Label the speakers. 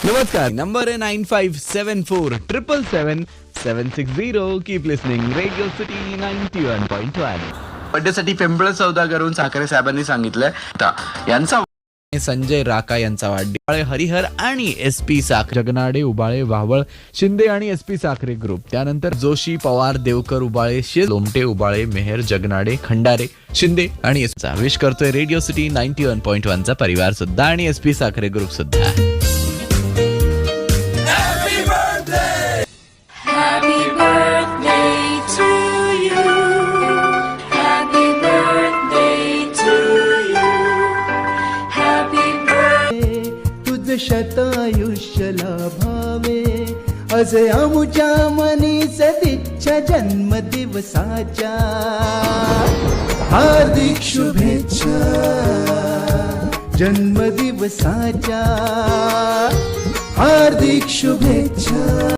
Speaker 1: नमस्कार, नंबर आहे 9574777760. Keep listening radio city 91.1.
Speaker 2: बर्थडेसाठी पिंपळ सौदागरहून साखरे साहेबांनी सांगितलंय यांचा
Speaker 1: संजय राका यांचा वाढदिवस. हरिहर आणि SP साखरे, जगनाडे, उबाळे, वावळ, शिंदे आणि SP साखरे ग्रुप. त्यानंतर जोशी, पवार, देवकर, उबाळे, लोमटे, उबाळे, मेहर, जगनाडे, खंडारे, शिंदे आणि विश करतोय रेडिओ सिटी 91.1 चा परिवार सुद्धा आणि SP साखरे ग्रुप सुद्धा.
Speaker 3: शतायुष्य लाभावे असे आमुच्या मनी सदिच्छा जन्मदिवसाच्या हार्दिक शुभेच्छा जन्मदिवसाच्या हार्दिक शुभेच्छा.